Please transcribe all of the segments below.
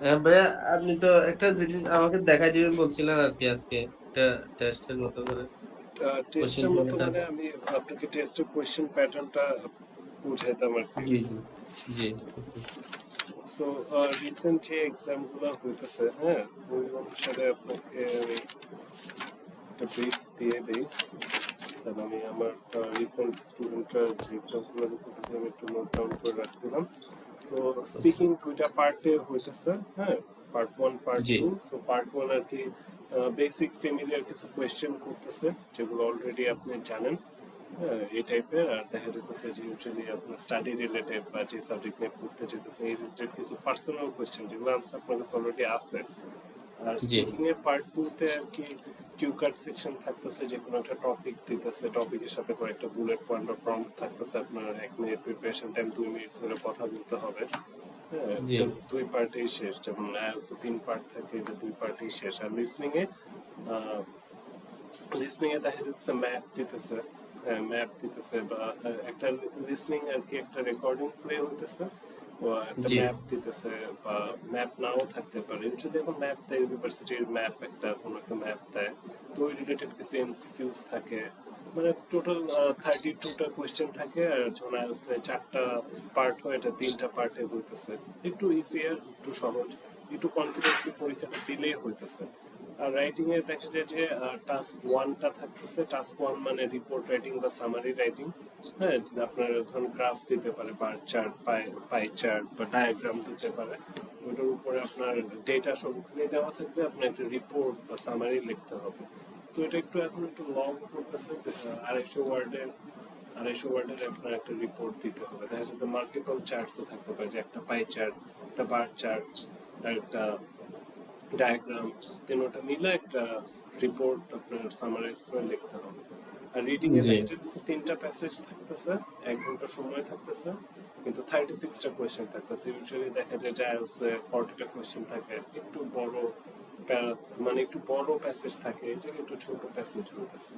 হ্যাঁ ভাইয়া, আপনি তো একটা জিনিস আমাকে দেখাই দিবেন বলছিলেন আর কি আজকে, একটা টেস্টের মতো করে কোশ্চেন টেস্টের মতো পেপারটা। মানে আমি আপনাকে টেস্টের কোয়েশ্চেন প্যাটার্নটা বুঝাইতাম আর কি। জি জি জি। সো রিসেন্ট যে এক্সামগুলো হইতেছে, হ্যাঁ, ওই অনুসারে আপনাকে আমি একটা ব্রিফ দিয়ে দিই। তাহলে আমি আমার রিসেন্ট স্টুডেন্টরা যে এক্সামগুলো দিচ্ছে ওটাকে আমি একটু নোট ডাউন করে রাখছিলাম। সো স্পিকিং দুইটা পার্টে হইতেছে, হ্যাঁ, পার্ট ওয়ান পার্ট জি টু। সো পার্ট ওয়ান আর কি বেসিক ফেমিলিয়ার কিছু কোয়েশ্চেন করতেছে যেগুলো অলরেডি আপনি জানেন, হ্যাঁ, এই টাইপের। আর দেখা যেতেছে যে ইউজুয়ালি আপনার স্টাডি রিলেটেড বা যে সাবজেক্ট নিয়ে পড়তে যেতেছে এই রিলেটেড কিছু পার্সোনাল কোয়েশ্চেন যেগুলো আনসার আপনার কাছে অলরেডি আছে। আর জি স্পিকিং এর পার্ট টু তে আর কি কিউ কার্ড সেকশন থাকতেছে, যে কোনো একটা টপিক দিতেছে, টপিকের সাথে কয়েকটা বুলেট পয়েন্ট বা প্রম্পট থাকতেছে, আপনার 1 মিনিট প্রিপারেশন টাইম, 2 মিনিট ধরে কথা বলতে হবে। হ্যাঁ, জি জাস্ট দুই পার্টেই শেষ। যেমন আইএলটিএস 3 পার্ট থাকে, এটা দুই পার্টেই শেষ। আর লিসনিং এ দেখা যাচ্ছে ম্যাপ দিতেছে, হ্যাঁ, ম্যাপ দিতেছে বা একটা লিসনিং আর কি একটা রেকর্ডিং প্লে হইতেছে, ও একটা জি ম্যাপ দিতেছে, বা ম্যাপ নাও থাকতে পারে। যদি এখন ম্যাপ দেয়, ইউনিভার্সিটির ম্যাপ একটা কোনো একটা ম্যাপ দেয়, তো ওই রিলেটেড কিছু এমসিকিউস থাকে। মানে টোটাল 32টা কোয়েশ্চেন থাকে। আর যখন আছে 4টা পার্ট হয়, এটা 3টা পার্টে হইতেছে। একটু ইজিয়ার, একটু সহজ, একটু কনফিডেন্টলি পরীক্ষাটা দিলেই হইতেছে। আর রাইটিং এ দেখা যায় যে টাস্ক ওয়ানটা থাকতেছে। টাস্ক ওয়ান মানে রিপোর্ট রাইটিং বা সামারি রাইটিং। হ্যাঁ, যে আপনার ধরুন গ্রাফ দিতে পারে, বার চার্ট, পাই চার্ট বা ডায়াগ্রাম দিতে পারে। ওটার উপরে আপনার ডেটা সবখানে দেওয়া থাকবে, আপনার একটা রিপোর্ট বা সামারি লিখতে হবে। তো এটা একটু এখন একটু লং করতেছে, 250 ওয়ার্ডের। 250 ওয়ার্ডের আপনার একটা রিপোর্ট দিতে হবে। দেখা যাচ্ছে মাল্টিপল চার্টসও থাকতে পারে, যে একটা পাই চার্ট, একটা বার চার্ট, আর একটা ডায়াগ্রাম, দেন ওটা মিলে একটা রিপোর্ট আপনার সামারাইজ করে লিখতে হবে। আর রিডিং এ জি। দেখা যেতেছে 3টা প্যাসেজ থাকতেছে, 1 ঘন্টা সময় থাকতেছে, কিন্তু 36টা কোয়েশ্চেন থাকতেছে। ইউজুয়ালি দেখা যায় যে আইএলটিএসে 40টা কোয়েশ্চেন থাকে, একটু বড় মানে একটু বড় প্যাসেজ থাকে, এটা একটু ছোট প্যাসেজ হইতেছে।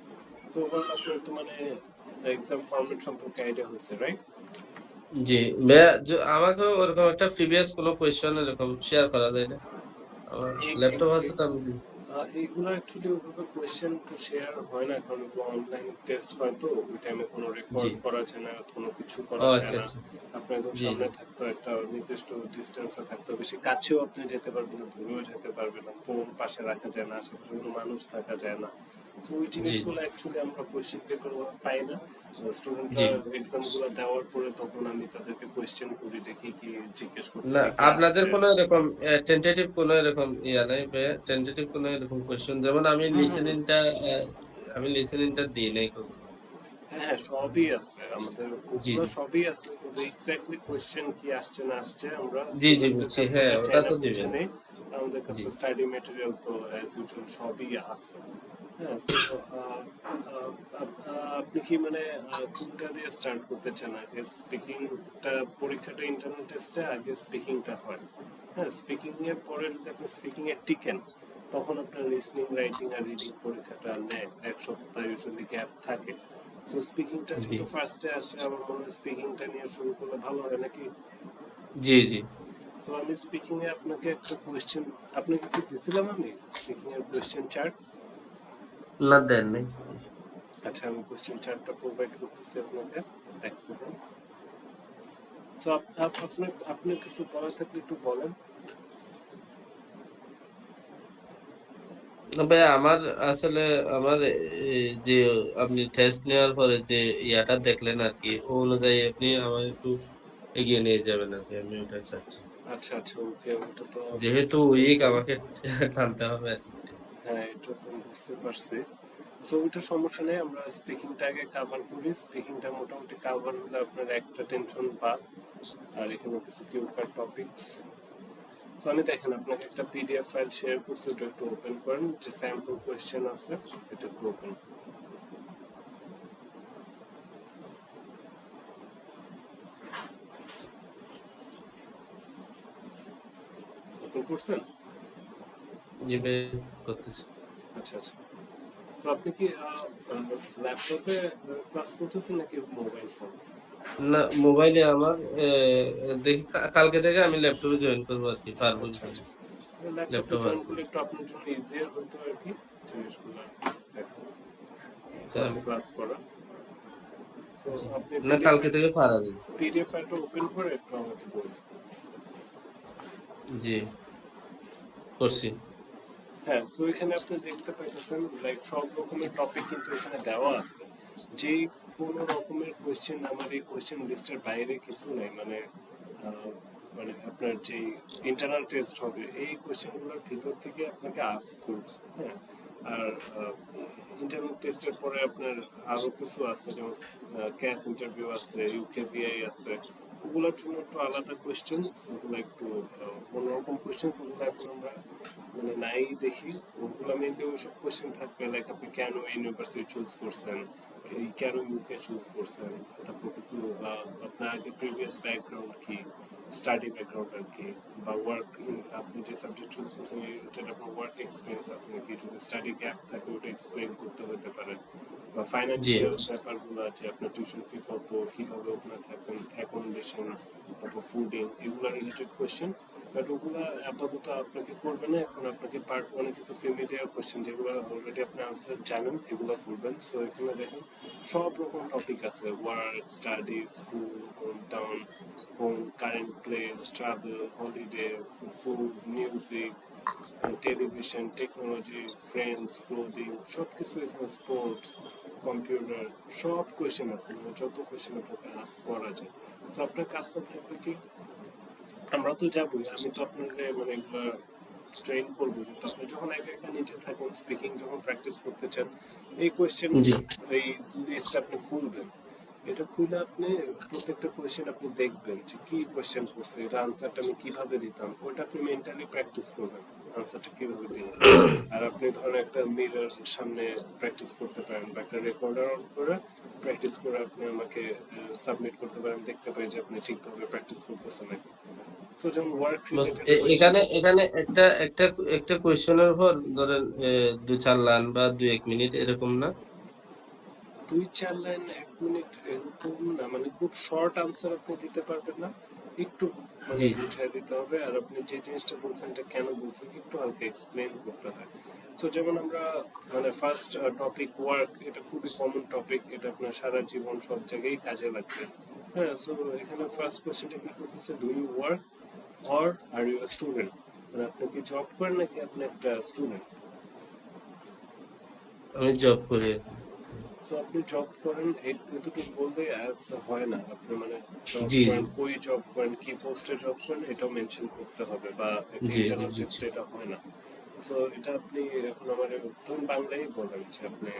তো ওভারঅল আপনার তো মানে এক্সাম ফরম্যাট সম্পর্কে আইডিয়া হয়েছে, রাইট? জি ভাইয়া, আমাকেও ওরকম একটা প্রিভিয়াস কোনো কোয়েশ্চেন এরকম শেয়ার করা যায় না? আমার ল্যাপটপ আছে তো আমি এইগুলো অ্যাকচুয়ালি ওইভাবে কোয়েশ্চেন তো শেয়ার হয় না, কারণ ওগুলো অনলাইন টেস্ট হয়, তো ওই টাইমে কোনো জি। রেকর্ড করা যায় না, কোনো কিছু ও করা যায় আচ্ছা না। আচ্ছা। আপনার একদম জি সামনে জি। থাকতো, একটা নির্দিষ্ট ডিস্টেন্সে থাকতো, বেশি কাছেও আপনি যেতে পারবেন না, দূরেও যেতে পারবেন না, ফোন পাশে রাখা যায় না, আশেপাশে কোনো মানুষ থাকা যায় না। তো ওই জি জিনিসগুলো অ্যাকচুয়ালি আমরা কোয়েশ্চেন পেপার পাই না। স্টুডেন্টরা জি। এক্সামগুলো দেওয়ার পরে তখন আমি তাদেরকে কোয়েশ্চেন করি যে কি কি জিজ্ঞেস করছে, না, কি কি আপনাদের আসছে। কোনো এরকম টেন্টেটিভ কোনো এরকম ইয়া নাই ভাইয়া? টেন্টেটিভ কোনো এরকম কোয়েশ্চেন, যেমন হুম হুম হুম। আমি লিসেনিংটা দিই নাই কখনো। হ্যাঁ হ্যাঁ, সবই আছে আমাদের, জি ওগুলো জি সবই আছে, কিন্তু এক্স্যাক্টলি কোয়েশ্চেন কি আসছে না আসছে আমরা জি জি স্টুডেন্টদের বুঝছি, কাছ হ্যাঁ থেকে ওটা চাইনা তো বুঝে দিবেন। নেই। আমাদের জি কাছে স্টাডি মেটেরিয়াল তো অ্যাজ ইউজুয়াল সবই আছে। হ্যাঁ, সো আপনি কি মানে কোনটা দিয়ে স্টার্ট করতে চান? আগে স্পিকিংটা, পরীক্ষাটা ইন্টারনাল টেস্টে আগে স্পিকিংটা হয়। হ্যাঁ, স্পিকিং এর পরে যদি আপনি স্পিকিং এ টিকেন, তখন আপনার লিসনিং, রাইটিং আর রিডিং পরীক্ষাটা নেয়। 1 সপ্তাহ ইউজুয়ালি গ্যাপ থাকে। সো স্পিকিংটা জি যেহেতু ফার্স্টে আসে, আমার মনে হয় স্পিকিংটা নিয়ে শুরু করলে ভালো হয় নাকি? জি জি। সো আমি স্পিকিং এ আপনাকে একটা কোয়েশ্চেন, আপনাকে কি দিছিলাম আমি স্পিকিং এর কোয়েশ্চেন চার্ট? না দেন নাই। আচ্ছা, আমি কোয়েশ্চেন চার্টটা প্রোভাইড করতেছি আপনাকে, 1 সেকেন্ড। সো আপনার আপনার কিছু বলার থাকলে একটু বলেন। না ভাই, আমার আসলে আমার যে আপনি টেস্ট নেওয়ার পরে যে ইয়াটা দেখলেন আর কি, ও অনুযায়ী আপনি আমার একটু এগিয়ে নিয়ে যাবেন আর কি, আমি ওটাই চাচ্ছি। আচ্ছা আচ্ছা, ওকে, ওটা তো যেহেতু উইক, বলবই। আমাকে টানতে হবে আর কি। হ্যাঁ, এটা তো আমি বুঝতে পারছি। সো ওইটা সমস্যা নেই, আমরা স্পিকিংটা আগে কাভার করি। স্পিকিংটা মোটামুটি কাভার হলে আপনার একটা টেনশন বাদ। আর এখানে কিছু কিউকার টপিকস। সো আমি দেখেন আপনাকে একটা পিডিএফ ফাইল শেয়ার করছি, ওটা একটু ওপেন করেন, যে স্যাম্পল কোয়েশ্চেন আছে, এটা একটু ওপেন ওপেন করছেন? জি ভাই, করতেছি। আচ্ছা আচ্ছা। তো আপনি কি ল্যাপটপে ক্লাস করতেছেন নাকি মোবাইল ফোন? না মোবাইলে আমার দেখি কালকে থেকে আমি ল্যাপটপে জয়েন করবো আর কি, পারবো আচ্ছা আচ্ছা, ইনশাল্লাহ। ল্যাপটপে ল্যাপটপ জয়েন আছে। করলে একটু আপনার জন্য ইজিয়ার হতো আর কি, জিনিসগুলো দেখা, আচ্ছা, ক্লাসে ক্লাস করা। সো জি। আপনি না কালকে থেকে পারা যাবে। পিডিএফ ফাইলটা ওপেন করে একটু আমাকে বলুন। জি, করছি। হ্যাঁ, সো এখানে আপনি দেখতে পাইতেছেন লাইক সব রকমের টপিক কিন্তু এখানে দেওয়া আছে। যে কোনো রকমের কোয়েশ্চেন আমার এই কোয়েশ্চেন লিস্টের বাইরে কিছু নাই, মানে আহ, মানে আপনার যে ইন্টারনাল টেস্ট হবে এই কোয়েশ্চেনগুলোর ভিতর থেকে আপনাকে আস্ক করবে। হ্যাঁ, আর ইন্টারনাল টেস্টের পরে আপনার আরো কিছু আছে, যেমন ক্যাশ ইন্টারভিউ আছে, ইউকেভিআই আছে, ওগুলোর জন্য একটু আলাদা কোয়েশ্চেন, ওগুলো একটু অন্যরকম কোয়েশ্চেন, ওগুলো এখন আমরা মানে নাই দেখি। ওগুলো মেনলি ওইসব কোয়েশ্চেন থাকবে লাইক আপনি কেন ইউনিভার্সিটি চুজ করছেন, কেন ইউকে চুজ করছেন, তারপর কিছু আপনার আগে প্রিভিয়াস ব্যাকগ্রাউন্ড কি, স্টাডি ব্যাকগ্রাউন্ড আর কি, বা ওয়ার্ক, আপনি যে সাবজেক্ট চুজ করছেন এটার আপনার ওয়ার্ক এক্সপিরিয়েন্স আছে নাকি, যদি স্টাডি গ্যাপ থাকে ওটা এক্সপ্লেন করতে হতে পারে, বা জি, ফাইন্যান্সিয়াল ব্যাপারগুলো আছে, আপনার টিউশন ফি কত, কিভাবে ওখানে থাকবেন, অ্যাকোমোডেশন, তারপর ফুডিং, এগুলো রিলেটেড কোয়েশ্চেন। বাট ওগুলো আপাতত আপনাকে করবে না, এখন আপনাকে পার্ট ওয়ানে কিছু ফেমিলিয়ার কোয়েশ্চেন যেগুলো অলরেডি আপনি আনসার জানেন এগুলো করবেন। সো এখানে দেখেন সব রকম টপিক আছে, work, study, school, home town, home, current place, travel, holiday, food, music, television, technology, friends, clothing, সব কিছু এখানে, স্পোর্টস, কম্পিউটার, সব কোয়েশ্চেন আছে, মানে যত কোয়েশ্চেন আপনাকে আস্ক করা যায়। তো আপনার কাজটা থাকবে কি, আমরা তো যাবোই, আমি তো আপনাকে মানে এগুলো ট্রেন করবো, কিন্তু আপনি যখন একা একা নিচে থাকেন, স্পিকিং যখন প্র্যাকটিস করতে চান, এই কোয়েশ্চেন, জি, এই লিস্ট আপনি খুলবেন। এটা খুলে আপনি প্রত্যেকটা কোয়েশ্চেন আপনি দেখবেন যে কি কোয়েশ্চেন করছে, এটা আনসারটা আমি কিভাবে দিতাম, ওটা আপনি মেন্টালি প্র্যাকটিস করবেন, আনসারটা কিভাবে দিব। আর আপনি ধরেন একটা মিরর সামনে প্র্যাকটিস করতে পারেন, বা একটা রেকর্ডার অন করে প্র্যাকটিস করে আপনি আমাকে সাবমিট করতে পারেন, দেখতে পাই যে আপনি ঠিকভাবে প্র্যাকটিস করতেছেন নাকি। সো যেমন ওয়ার্ক বাস রিলেটেড কোয়েশ্চেন, এখানে এখানে একটা একটা একটা কোয়েশ্চেনের উপর ধরেন 2-4 লাইন বা 2-1 মিনিট এরকম না? 2-4 লাইন 1 মিনিট এরকম না, মানে খুব শর্ট আনসার আপনি দিতে পারবেন না, একটু মানে জি, বুঝাই দিতে হবে, আর আপনি যে জিনিসটা বলছেন এটা কেন বলছেন একটু হালকা এক্সপ্লেন করতে হয়। সো যেমন আমরা মানে ফার্স্ট টপিক ওয়ার্ক, এটা খুবই কমন টপিক, এটা আপনার সারা জীবন সব জায়গায় কাজে লাগবে। হ্যাঁ, সো এখানে ফার্স্ট কোয়েশ্চেনটা কি করতেছে, do you work or are you a student, মানে আপনি কি জব করেন নাকি আপনি একটা স্টুডেন্ট। আমি জব করি আর কি। সো আপনি জব করেন এতটুকু বললে অ্যাজ হয় না, আপনি মানে জব জি, জি, করেন, কই জব করেন, কি পোস্টে জব করেন এটাও মেনশন করতে হবে, বা একটা জি, জি, ইন্টারনাল বুঝছি। টেস্টে এটা হয় না। সো এটা আপনি এখন আমার ধরুন বাংলায় বলেন যে আপনি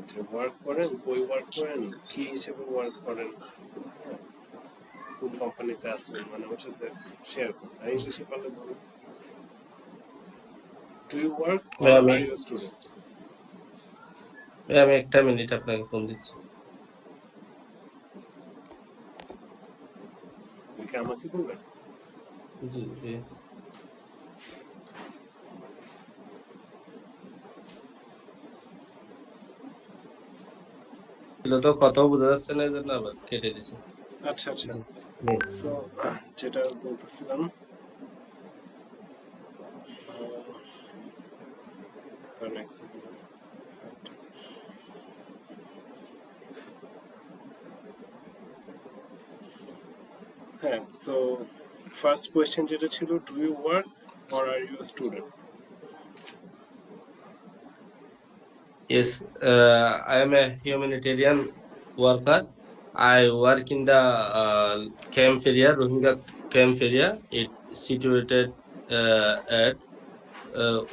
যে ওয়ার্ক করেন, কই ওয়ার্ক করেন, কি হিসেবে ওয়ার্ক করেন, হ্যাঁ, কোন কোম্পানিতে আছেন, মানে আমার সাথে শেয়ার করুন। আর ইংলিশে পারলে বলুন, ডু ইউ ওয়ার্ক ভাই অর আমি আর ইউ স্টুডেন্ট। ভাই আমি একটা মিনিট আপনাকে ফোন দিচ্ছি। লিখে আমাকে বলবেন। জি, জি। এগুলো তো কথাও বোঝা যাচ্ছে না, এই জন্য আবার কেটে দিছে। আচ্ছা আচ্ছা, জি, হুম। সো যেটা বলতেছিলাম, কারণ এক সেকেন্ড, হ্যাঁ, সো ফার্স্ট কোয়েশ্চেন যেটা ছিল, do you work or are you student. Yes, I am a humanitarian worker. I work in the camp area, Rohingya camp area. It's situated at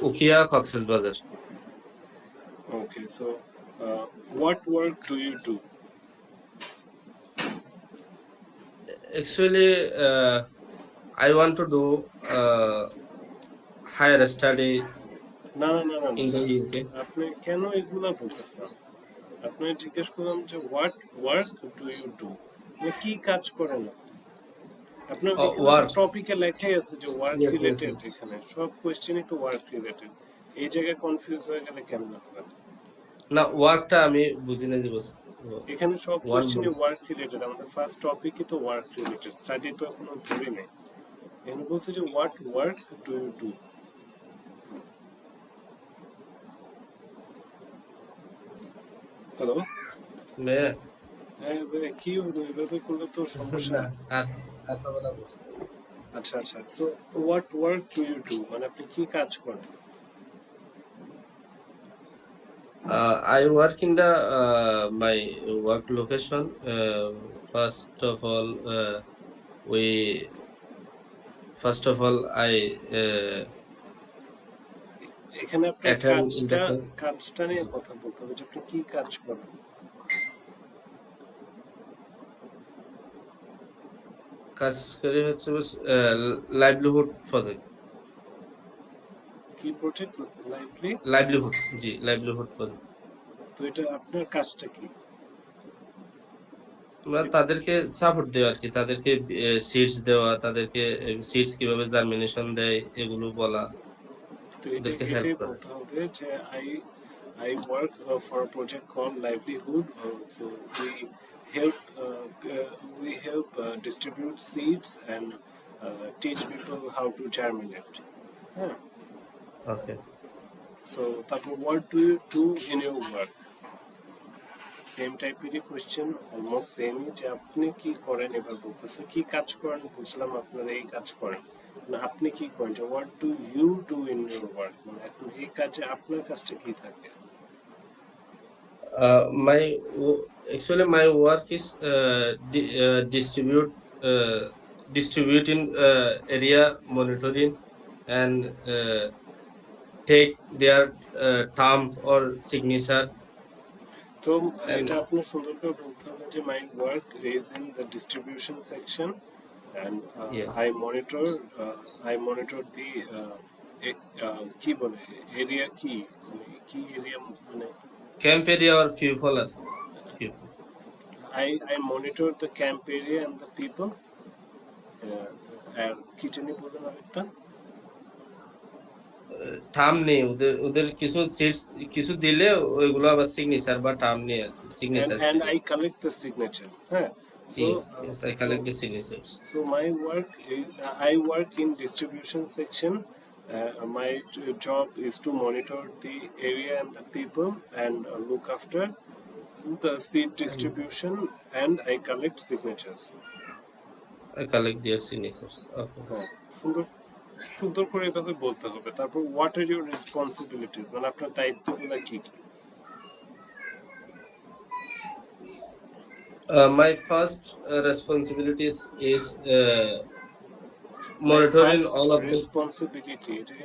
Ukiya, Cox's Bazar. Okay, so what work do you do. Actually, I want to do higher study না না না না না, in the UK. আপনি কেন এগুলা বলতেছেন, আপনি জিজ্ঞেস করলাম যে what work do you do, মানে কি কাজ করেন আপনি। আপনার এখানে তো Work. টপিকে লেখাই আছে যে work Yes, yes, related, yes. এখানে সব কোয়েশ্চেনই তো ওয়ার্ক রিলেটেড, এই জায়গায় কনফিউজ হয়ে গেলে কেমন হবে। না ওয়ার্কটা আমি বুঝি না দিবস। এখানে সব One কোশ্চেনই month. ওয়ার্ক রিলেটেড, আমাদের ফার্স্ট টপিকই তো ওয়ার্ক রিলেটেড, স্টাডি তো এখনো ধরি নেই। এখানে বলছে যে what work do you do. Hello, মেয়ে হ্যাঁ কি হলো, এভাবে করলে তো সমস্যা। না আর কথা বলা মুশকিল। আচ্ছা আচ্ছা, so what work do you do মানে আপনি কি কাজ করেন? I work in the my work location. First of all, we first of all I এখানে আপনার attend in the কাজটা নিয়ে কথা বলতে হবে, যে আপনি কি কাজ করেন। কাজ করি হচ্ছে লাইভলিহুড প্রজেক্ট। কি প্রজেক্ট? লাইভলি। লাইভলিহুড, জি লাইভলিহুড প্রজেক্ট। তো এটা আপনার কাজটা কি? আমরা তাদেরকে সাপোর্ট দেওয়া আর কি, তাদেরকে সিডস দেওয়া, তাদেরকে সিডস কিভাবে জার্মিনেশন দেয় এগুলো বলা, তো ওদেরকে হেল্প এটাই করা। বলতে হবে যে I work for a project called Livelihood. So help we help distribute seeds and teach people how to germinate. হ্যাঁ, ওকে। so তারপর what do you do in your work? Same টাইপেরই কোয়েশ্চেন, অলমোস্ট সেমই, যে আপনি কি করেন এবার বলতেছে। কি কাজ করেন বুঝলাম, আপনারা এই কাজ করেন, না আপনি কি করেন, যে what do you do in your work, মানে এখন এই কাজে আপনার কাজটা কি থাকে? My actually my work is distributing area monitoring and take their terms or signature তো এটা and আপনার সুন্দর করে বলতে হবে যে my work is in the distribution section and yes, I monitor the কি বলে এরিয়া, কি মানে কি এরিয়া, মানে camp area or people are people. I monitor the camp area and the people. আর কি জানি বললেন আরেকটা? টার্ম নেই ওদের, ওদের কিছু সিটস কিছু দিলে ওইগুলো আবার সিগনেচার বা টার্ম নিয়ে আর কি, and signature and sheet. I collect the signatures. Huh? So Yes, yes, I so collect the signatures. so my work is, I work in distribution section. My job is to monitor the area and the people and look after the seat And distribution, and I collect signatures. I collect their signatures. Okay. হ্যাঁ, সুন্দর সুন্দর করে এভাবে বলতে হবে। তারপর what are your responsibilities, মানে আপনার দায়িত্বগুলো কি কি? My first responsibilities is my monitoring first all of the responsibility, এটা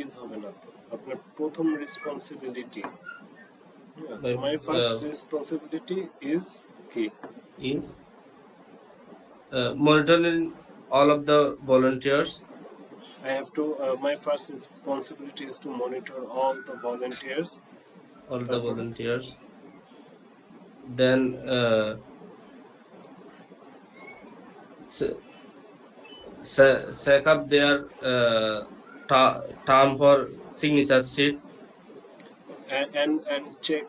ইজ হবে না তো, আপনার প্রথম responsibility. So my my first responsibility is কি? is monitoring all of the volunteers, I have to my first responsibility is to monitor all the volunteers. all the তারপরে volunteers. Then s- set up their term for signature sheet. and check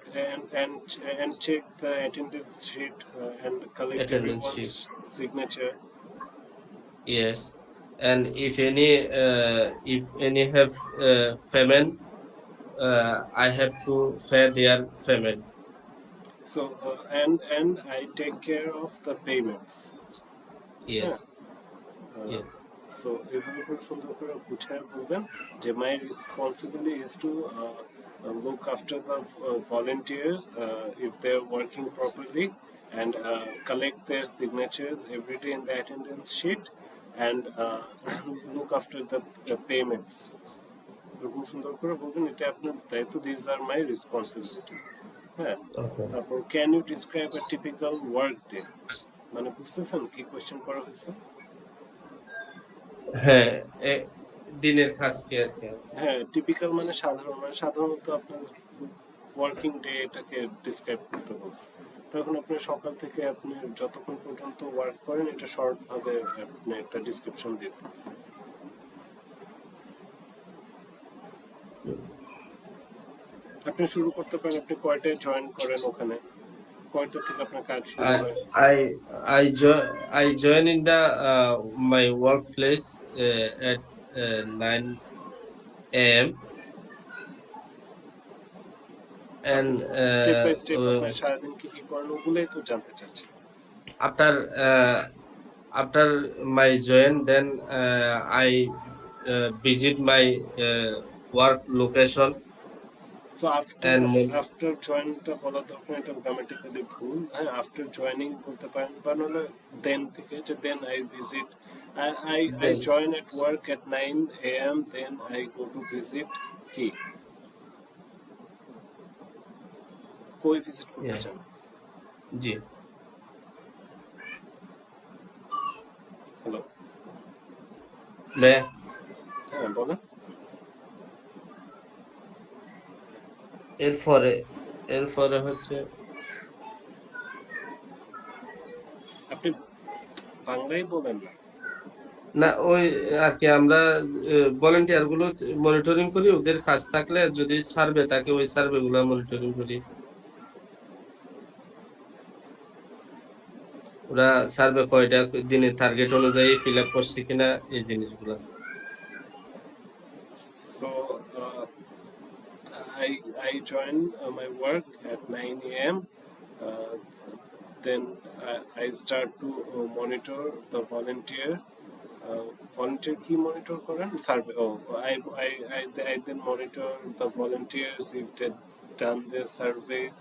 and check the attendance sheet and collect Attendance everyone's sheet. signature. Yes, and if any have payment, I have to pay their payment. So and I take care of the payments. হ্যাঁ, Yes, yes, so এভাবে খুব সুন্দর করে গুছিয়ে বলবেন যে my responsibility is to look after the volunteers if they are working properly, and collect their signatures every day in the attendance sheet, and look after the payments. এরকম সুন্দর করে বলবেন, এটা আপনার দায়িত্ব, দিস আর মাই রেসপন্সিবিলিটিস। হ্যাঁ, okay. তারপর can you describe a typical work day, মানে বুঝতেছেন কি কোয়েশ্চেন করা হয়েছে? হ্যাঁ, দিনের কাজ কি আর কি। হ্যাঁ, টিপিক্যাল মানে সাধারণ, মানে সাধারণত আপনার ওয়ার্কিং ডে এটাকে ডিসক্রাইব করতে বলছে। তখন আপনি সকাল থেকে আপনি যতক্ষণ পর্যন্ত ওয়ার্ক করেন এটা শর্ট ভাবে আপনি একটা ডিসক্রিপশন দিবেন। আপনি শুরু করতে পারেন, আপনি কয়টায় জয়েন করেন, ওখানে কয়টা থেকে আপনার কাজ শুরু I হয়? I join in the my workplace at 9 a.m. and তারপর স্টেপ বাই স্টেপ আপনার সারাদিন কি কি করেন ওগুলোই তো জানতে চাচ্ছি। after uh, after my join, then I visit my work location so after and after জয়েনটা বলা দরকার, এটা গ্রামাটিক্যালি ভুল। হ্যাঁ, আফটার জয়েনিং বলতে পারেন, বা নাহলে দেন থেকে, যে then I visit, I then join at work at 9 a.m. then I go to visit কি কই ভিজিট করতে yeah, চান? জি হ্যালো, লে হ্যাঁ বলেন। এরপরে এরপরে হচ্ছে আপনি বাংলায় বলেন না। না ওই আর কি আমরা ভলেন্টিয়ার গুলো মনিটরিং করি, ওদের কাজ থাকলে যদি সার্ভে থাকে ওই সার্ভে গুলো মনিটরিং করি। ওরা সার্ভে কয়টা দিনের টার্গেট অনুযায়ী ফিল আপ করছে কিনা এই জিনিসগুলো। So I join my work at 9 a.m. Uh, then I start to monitor the volunteer. Volunteer key monitor করেন survey. Oh, I then monitor the volunteers if they done their surveys,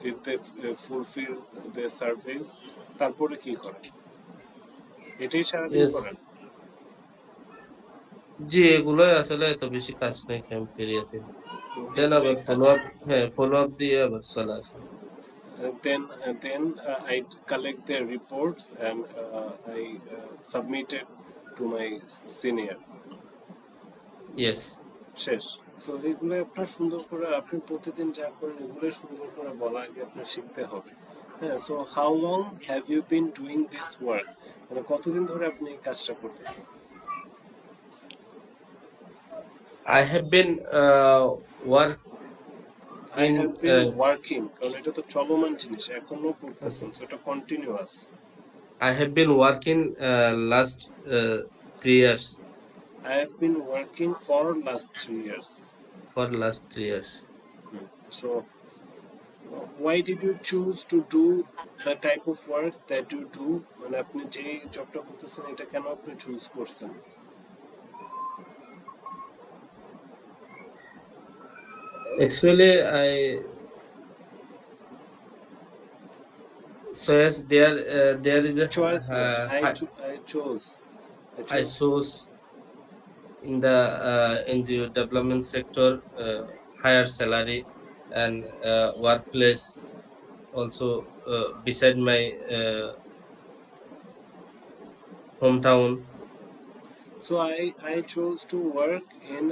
if they fulfill their surveys. তারপরে কি করেন? এটাই সারাদিন yes, করেন? জি এগুলোই আসলে এত বেশি কাজ নেই ক্যাম্প এরিয়াতে। তো দেন এগুলোই আবার কাজ। ফলো আপ, হ্যাঁ ফলো আপ দিয়ে আবার চলে আসে। Then I collect their reports and I submit it to my senior. Yes. শেষ। সো এগুলো আপনার সুন্দর করে আপনি প্রতিদিন যা করেন এগুলো সুন্দর করে বলা আগে আপনার শিখতে হবে। হ্যাঁ, so how long have you been doing this work, মানে কতদিন ধরে আপনি এই কাজটা করতেছেন? I have been work I in have been working, কারণ এটা তো চলমান জিনিস, এখনো করতেছেন, সো এটা continuous. I have been working last 3 years, I have been working for last 3 years. for last 3 years. So why did you choose to do the type of work that you do, মানে আপনি যে জবটা করতেছেন এটা কেন আপনি choose করছেন? Actually, so yes, there is a choice না, high, I chose I I chose source in the NGO development sector, higher salary and workplace also beside my hometown. so I chose to work in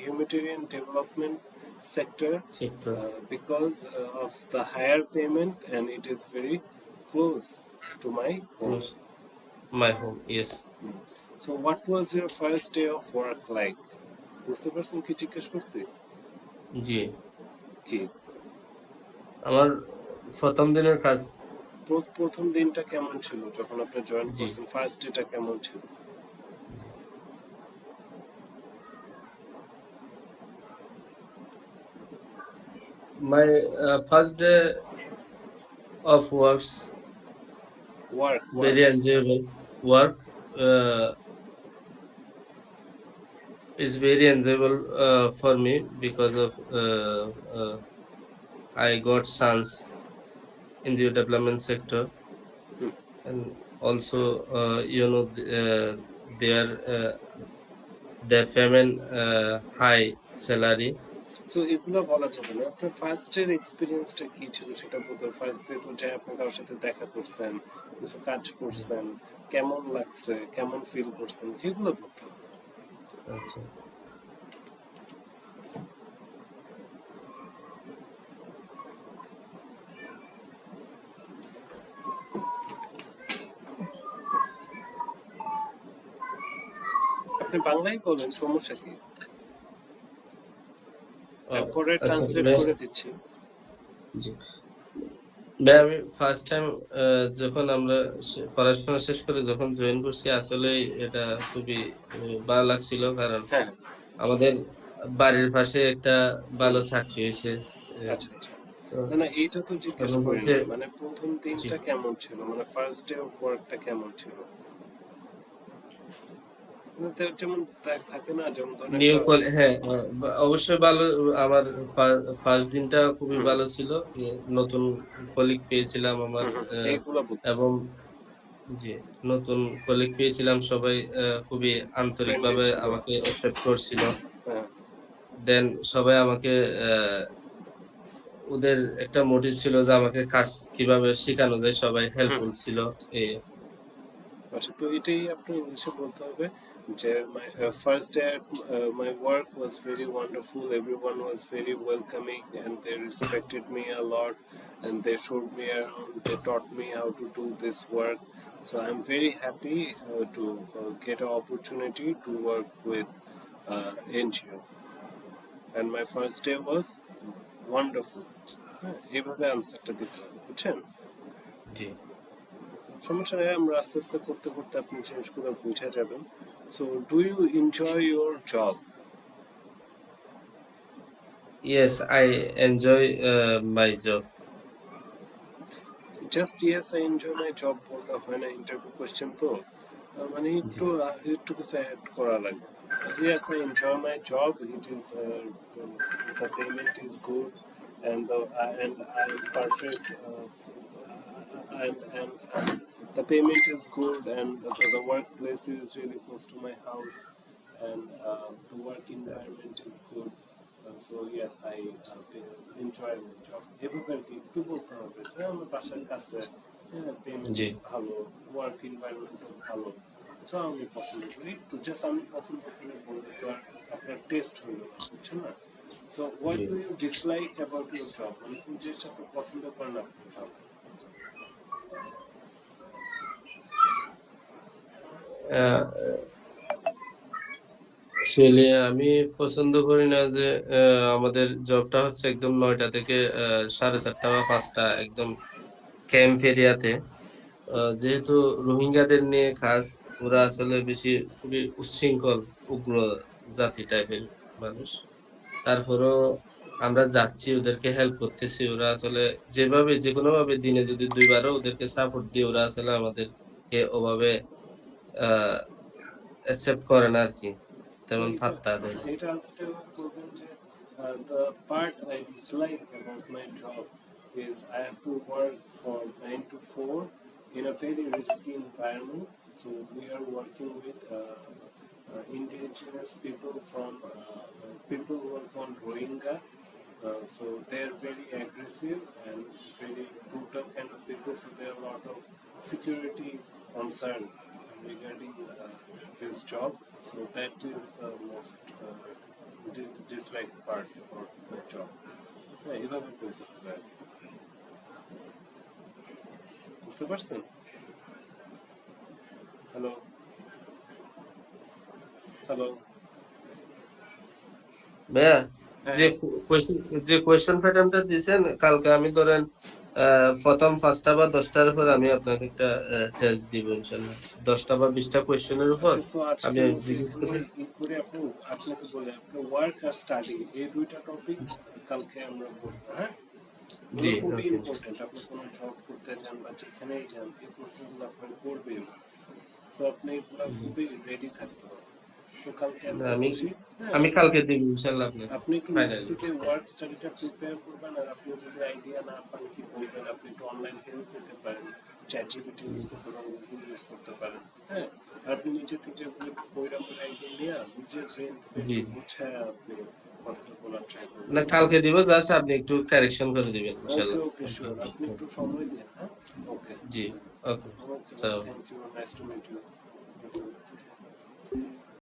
humanitarian development sector Sector because of the higher payment and it is very close to my home. close my home. Yes. So what was your first day of work like? বুঝতে পারছেন কি জিজ্ঞেস করছি? জি, কি আমার প্রথম দিনের কাজ। প্রথম দিনটা কেমন ছিল যখন আপনি জয়েন জি, করছেন? ফার্স্ট ডেটা কেমন ছিল? my first day of works work very enjoyable. Work is very enjoyable for me because of I got chance in the development sector, and also their their payment high salary. So এগুলো বলা যাবে না। আপনার first এর এক্সপিরিয়েন্সটা কি ছিল সেটা বলতে হবে। ফার্স্ট ডে তো যে আপনি কারোর সাথে দেখা করছেন, কিছু কাজ করছেন, কেমন লাগছে, কেমন ফিল করছেন, এগুলো বলতে হবে। আচ্ছা, আপনি বাংলায় বলেন, সমস্যা কি? তারপরে আচ্ছা ট্রান্সলেট করে দিচ্ছি। জি। ভাই আমি ফার্স্ট টাইম যখন আমরা পড়াশোনা শেষ করে যখন জয়েন করছি আসলেই এটা খুবই ভালো লাগছিল। কারণ হ্যাঁ, আমাদের বাড়ির পাশে একটা ভালো হুম, চাকরি হইছে। এ আচ্ছা, আচ্ছা। তো না, না, এইটা তো জিজ্ঞেস এবং করি হচ্ছে নাই। মানে ১ম জি। দিনটা কেমন ছিল? মানে ফার্স্ট ডে অফ ওয়ার্কটা কেমন ছিল? মানে যেমন থাকে না যেমন ধরেন নিউ একটা কল হ্যাঁ, অবশ্যই ভালো। আমার ফার্স্ট দিনটা খুবই হুম, ভালো ছিল। নতুন কলিগ পেয়েছিলাম আমার হুম, হুম, আ এইগুলা বলতেছি। এবং জি, নতুন কলিগ পেয়েছিলাম। সবাই খুবই ফ্রেন্ডলি আন্তরিকভাবে ছিল। আমাকে অ্যাকসেপ্ট করছিল। হ্যাঁ, দেন সবাই আমাকে অ্যা ওদের একটা মোটিভ ছিল যে আমাকে কাজ কিভাবে শিখানো যায় সবাই হুম, হেল্পফুল হুম। ছিল। এই আচ্ছা, তো এটাই আপনি ইংলিশে বলতে হবে যে my first day my work was very wonderful, everyone was very welcoming and they respected me a lot and they showed me around, they taught me how to do this work. So I'm very happy to get an opportunity to work with NGO and my first day was wonderful. হ্যাঁ, এইভাবে আনসারটা দিতে হবে, বুঝছেন? জি। সমস্যা নেই, আমরা আস্তে আস্তে করতে করতে আপনি চেঞ্জ করে বুঝে যাবেন। So do you enjoy your job? Yes, I enjoy my job. Just yes I enjoy my job বললে হয় না, ইন্টারভিউ কোয়েশ্চেন তো। মানে জি, একটু কিছু অ্যাড করা লাগবে। Yes I enjoy my job, it is the payment is good and I'm perfect and the payment is good and the workplace is really close to my house and the work environment is good. So yes, I enjoy my job. এভাবে আর কি একটু বলতে হবে যে আমার বাসার কাছে, হ্যাঁ, পেমেন্ট জি, ভালো, ওয়ার্ক এনভায়রনমেন্টও ভালো। সো আমি পছন্দ করি একটু, জাস্ট আমি পছন্দ করে বললে তো আর আপনার টেস্ট হইল না, বুঝছেন না? সো হোয়াট জি। Do you dislike about your job? মানে কোন জিনিসটা আপনি পছন্দ করেন আপনার জব? আ অ্যাকচুয়ালি আমি পছন্দ করি না যে আমাদের জবটা হচ্ছে একদম ৯টা থেকে ৪:৩০ বা ৫টা একদম ক্যাম্প এরিয়াতে। যেহেতু রোহিঙ্গাদের নিয়ে কাজ, ওরা আসলে বেশি খুবই উচ্ছৃঙ্খল, উগ্র জাতি টাইপের মানুষ। তারপরেও আমরা যাচ্ছি, ওদেরকে হেল্প করতেছি। ওরা আসলে যেভাবে যেকোনোভাবে দিনে যদি ২ বারও ওদেরকে সাপোর্ট দিই, ওরা আসলে আমাদেরকে ওভাবে আ অ্যাকসেপ্ট করে না আরকি। So তেমন পাত্তা দেয় না। এটা আনসারটা করবেন যে the part I dislike about my job is I have to work from 9 to 4 in a very risky environment. So we are working with indigenous people from people who are called Rohingya. So they are very aggressive and very brutal kind of people. So there are a lot of security concern regarding this job. So that is the most disliked part about my job. হ্যাঁ, এভাবে বলতে হবে আর কি। বুঝতে পারছেন? Hello, hello. ভাইয়া, হ্যাঁ, যে হ্যাঁ। কোয়েশ্চেন যে কোয়েশ্চেন প্যাটার্নটা দিছেন কালকে আমি ধরেন ১ম ৫টা বা ১০টার উপর আমি আপনাকে একটা টেস্ট দিব ইনশাআল্লাহ। ১০টা বা ২০টা কোয়েশ্চেনের উপর আচ্ছা, সো আমি আজকের মতো জিজ্ঞেস এখানে করে ই করে আপনি, আপনাকে বলে আপনি ওয়ার্ক আর স্টাডি এই দুইটা টপিক কালকে আমরা বলবো, হ্যাঁ? জি, এগুলো খুবই ওকে। ইম্পর্টেন্ট। আপনি কোনো জব করতে যান বা যেখানেই যান এই প্রশ্নগুলো আপনার করবেন। সো আপনি এগুলো জি। খুবই রেডি থাকতে হবে। সো কালকে না, আমরা আমি বসি, হ্যাঁ? আমি কালকে দিব ইনশাআল্লাহ আপনাকে আপনি একটু নিজ ফাইনালি। থেকে ওয়ার্ক স্টাডিটা প্রিপেয়ার করবেন আর আপনি যদি আইডিয়া না পান কি বলবেন, আপনি একটু অনলাইন হেল্প নিতে পারেন, চ্যাট জিপিটি ইউজ করতে পারেন, গুগল ইউজ করতে পারেন, হ্যাঁ? আর আপনি নিজে থেকে ওগুলো একটু বইরা বইরা আইডিয়া নিয়ে নিজের ব্রেন থেকে জি। একটু গুছায় আপনি কথাটা বলার ট্রাই করবেন, না, ঠিক আছে? কালকে দিব, জাস্ট আপনি একটু কারেকশন করে দিবেন ওকে, ইনশাআল্লাহ। ওকে, শিওর, আপনি একটু সময় দিন, হ্যাঁ? ওকে, জি, ওকে। ওকে সো ভাই, thank you, nice to meet you. Thank you.